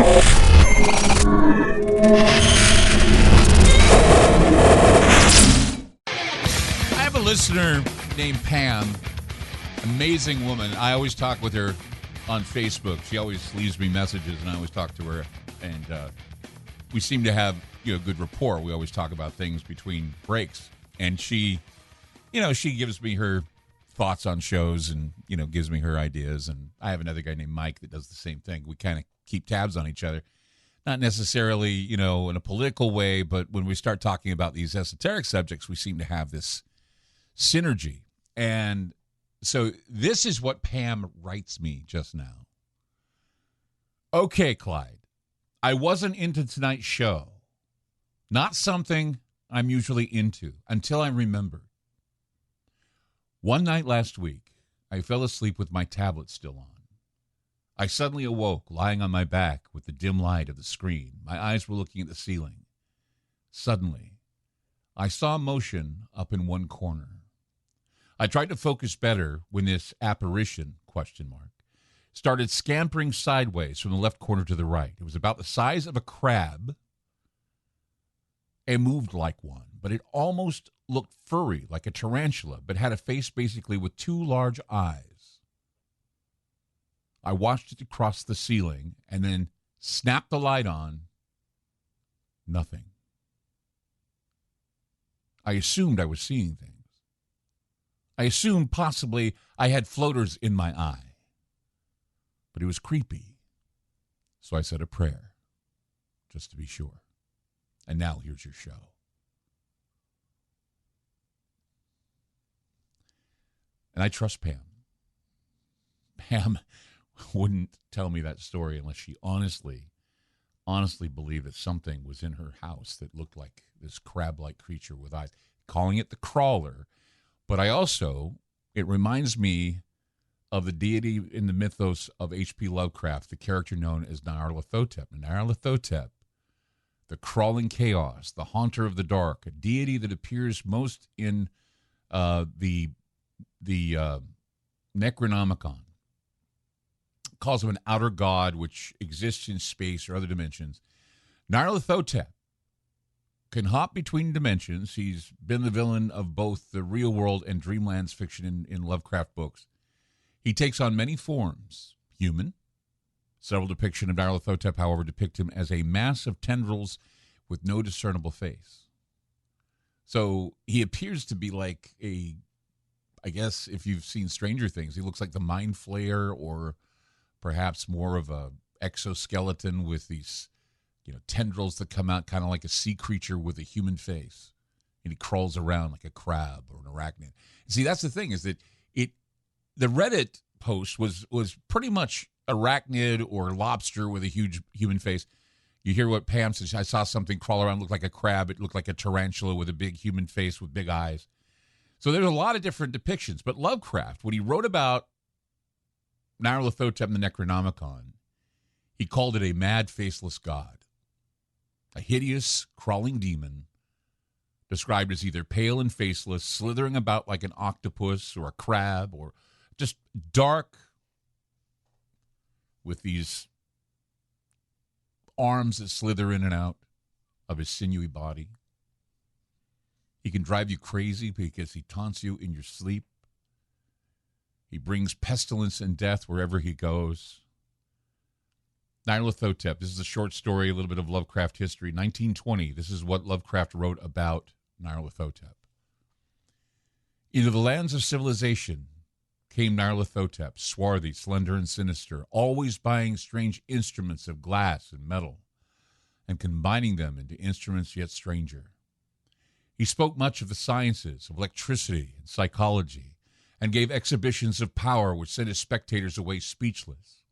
I have a listener named Pam, amazing woman. I always talk with her on Facebook. She always leaves me messages, and I always talk to her. And we seem to have good rapport. We always talk about things between breaks, and she gives me her thoughts on shows, and gives me her ideas. And I have another guy named Mike that does the same thing. We kind of keep tabs on each other, not necessarily in a political way, but when we start talking about these esoteric subjects, we seem to have this synergy. And so this is what Pam writes me just now. Okay, Clyde, I wasn't into tonight's show. Not something I'm usually into until I remembered. One night last week, I fell asleep with my tablet still on. I suddenly awoke, lying on my back with the dim light of the screen. My eyes were looking at the ceiling. Suddenly, I saw motion up in one corner. I tried to focus better when this apparition, started scampering sideways from the left corner to the right. It was about the size of a crab and moved like one, but it almost looked furry, like a tarantula, but had a face basically with two large eyes. I watched it across the ceiling and then snapped the light on. Nothing. I assumed I was seeing things. I assumed possibly I had floaters in my eye. But it was creepy. So I said a prayer, just to be sure. And now here's your show. And I trust Pam. Pam wouldn't tell me that story unless she honestly believed that something was in her house that looked like this crab-like creature with eyes, calling it the crawler. But it reminds me of the deity in the mythos of H.P. Lovecraft, the character known as Nyarlathotep. Nyarlathotep, the crawling chaos, the haunter of the dark, a deity that appears most in the Necronomicon. Calls him an outer god which exists in space or other dimensions. Nyarlathotep can hop between dimensions. He's been the villain of both the real world and Dreamland's fiction in Lovecraft books. He takes on many forms. Human. Several depictions of Nyarlathotep, however, depict him as a mass of tendrils with no discernible face. So he appears to be like I guess if you've seen Stranger Things, he looks like the Mind Flayer, or perhaps more of a exoskeleton with these tendrils that come out kind of like a sea creature with a human face. And he crawls around like a crab or an arachnid. See, that's the thing, is that the Reddit post was pretty much arachnid or lobster with a huge human face. You hear what Pam says, I saw something crawl around, look like a crab. It looked like a tarantula with a big human face with big eyes. So there's a lot of different depictions. But Lovecraft, when he wrote about Nyarlathotep in the Necronomicon, he called it a mad, faceless god. A hideous, crawling demon, described as either pale and faceless, slithering about like an octopus or a crab, or just dark with these arms that slither in and out of his sinewy body. He can drive you crazy because he taunts you in your sleep. He brings pestilence and death wherever he goes. Nyarlathotep, this is a short story, a little bit of Lovecraft history. 1920, this is what Lovecraft wrote about Nyarlathotep. Into the lands of civilization came Nyarlathotep, swarthy, slender, and sinister, always buying strange instruments of glass and metal and combining them into instruments yet stranger. He spoke much of the sciences, of electricity and psychology, and gave exhibitions of power which sent his spectators away speechless,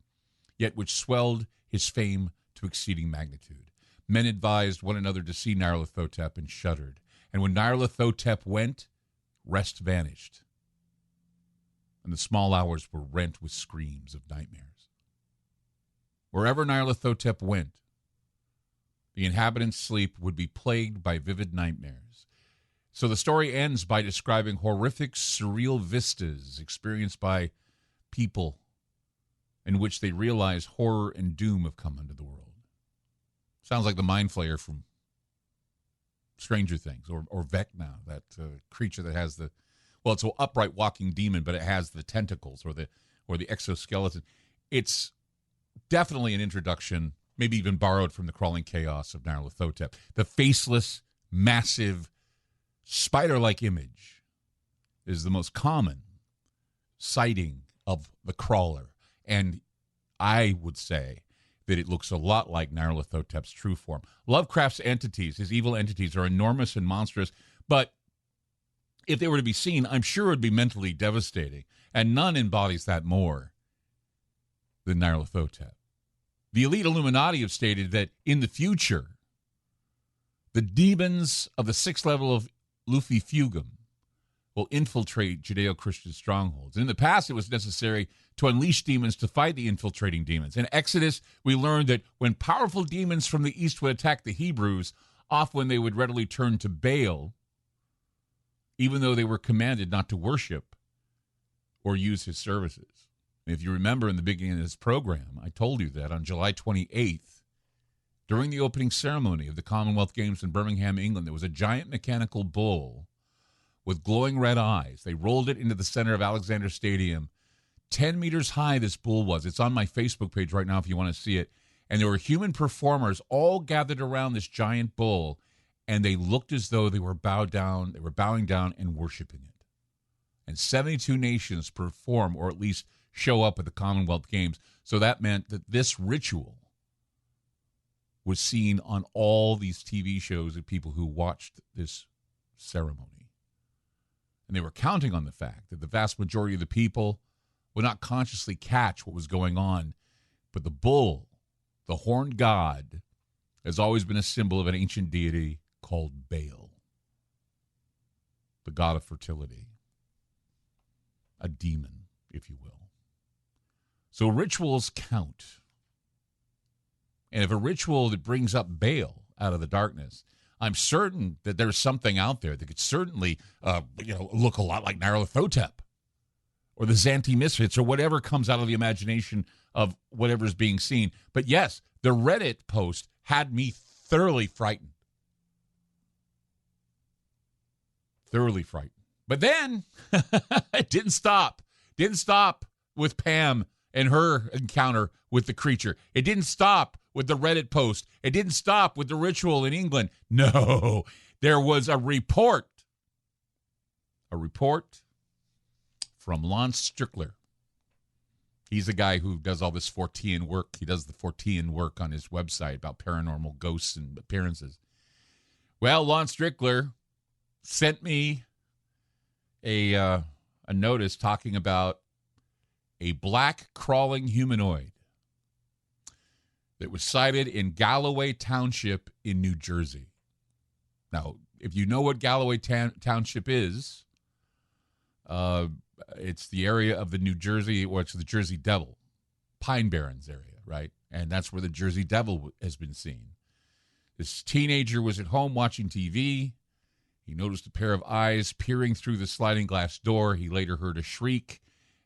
yet which swelled his fame to exceeding magnitude. Men advised one another to see Nyarlathotep and shuddered, and when Nyarlathotep went, rest vanished, and the small hours were rent with screams of nightmares. Wherever Nyarlathotep went, the inhabitants' sleep would be plagued by vivid nightmares. So the story ends by describing horrific, surreal vistas experienced by people in which they realize horror and doom have come into the world. Sounds like the Mind Flayer from Stranger Things, or Vecna, that creature that has it's an upright walking demon, but it has the tentacles or the exoskeleton. It's definitely an introduction, maybe even borrowed from the crawling chaos of Nyarlathotep. The faceless, massive, spider-like image is the most common sighting of the crawler, and I would say that it looks a lot like Nyarlathotep's true form. Lovecraft's entities, his evil entities, are enormous and monstrous, but if they were to be seen, I'm sure it would be mentally devastating, and none embodies that more than Nyarlathotep. The elite Illuminati have stated that in the future, the demons of the sixth level of Luffy Fugum will infiltrate Judeo-Christian strongholds. In the past, it was necessary to unleash demons to fight the infiltrating demons. In Exodus, we learned that when powerful demons from the east would attack the Hebrews, often they would readily turn to Baal, even though they were commanded not to worship or use his services. If you remember in the beginning of this program, I told you that on July 28th, during the opening ceremony of the Commonwealth Games in Birmingham, England, there was a giant mechanical bull with glowing red eyes. They rolled it into the center of Alexander Stadium. 10 meters high this bull was. It's on my Facebook page right now if you want to see it. And there were human performers all gathered around this giant bull, and they looked as though they were bowing down and worshiping it. And 72 nations perform, or at least show up at the Commonwealth Games. So that meant that this ritual was seen on all these TV shows of people who watched this ceremony. And they were counting on the fact that the vast majority of the people would not consciously catch what was going on. But the bull, the horned god, has always been a symbol of an ancient deity called Baal, the god of fertility, a demon, if you will. So rituals count. And if a ritual that brings up Baal out of the darkness, I'm certain that there's something out there that could certainly look a lot like Nyarlathotep or the Zanti Misfits or whatever comes out of the imagination of whatever's being seen. But yes, the Reddit post had me thoroughly frightened. Thoroughly frightened. But then it didn't stop. Didn't stop with Pam and her encounter with the creature. It didn't stop with the Reddit post. It didn't stop with the ritual in England. No, there was a report. A report from Lance Strickler. He's a guy who does all this Fortean work. He does the Fortean work on his website about paranormal ghosts and appearances. Well, Lance Strickler sent me a notice talking about a black crawling humanoid that was sighted in Galloway Township in New Jersey. Now, if you know what Galloway Township is, it's the area of the New Jersey, or it's the Jersey Devil, Pine Barrens area, right? And that's where the Jersey Devil has been seen. This teenager was at home watching TV. He noticed a pair of eyes peering through the sliding glass door. He later heard a shriek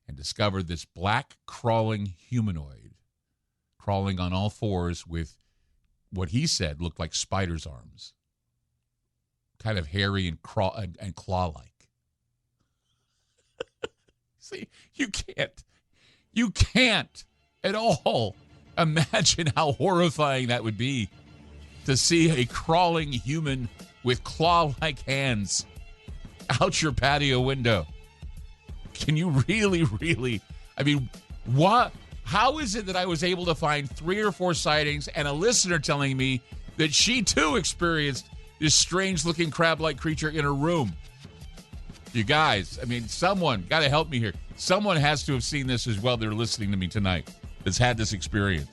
and discovered this black crawling humanoid crawling on all fours with what he said looked like spider's arms, kind of hairy and claw-like. See, you can't at all imagine how horrifying that would be to see a crawling human with claw-like hands out your patio window. Can you really, I mean, what? How is it that I was able to find 3 or 4 sightings and a listener telling me that she too experienced this strange-looking crab-like creature in her room? You guys, I mean, someone got to help me here. Someone has to have seen this as well. They're listening to me tonight that's had this experience.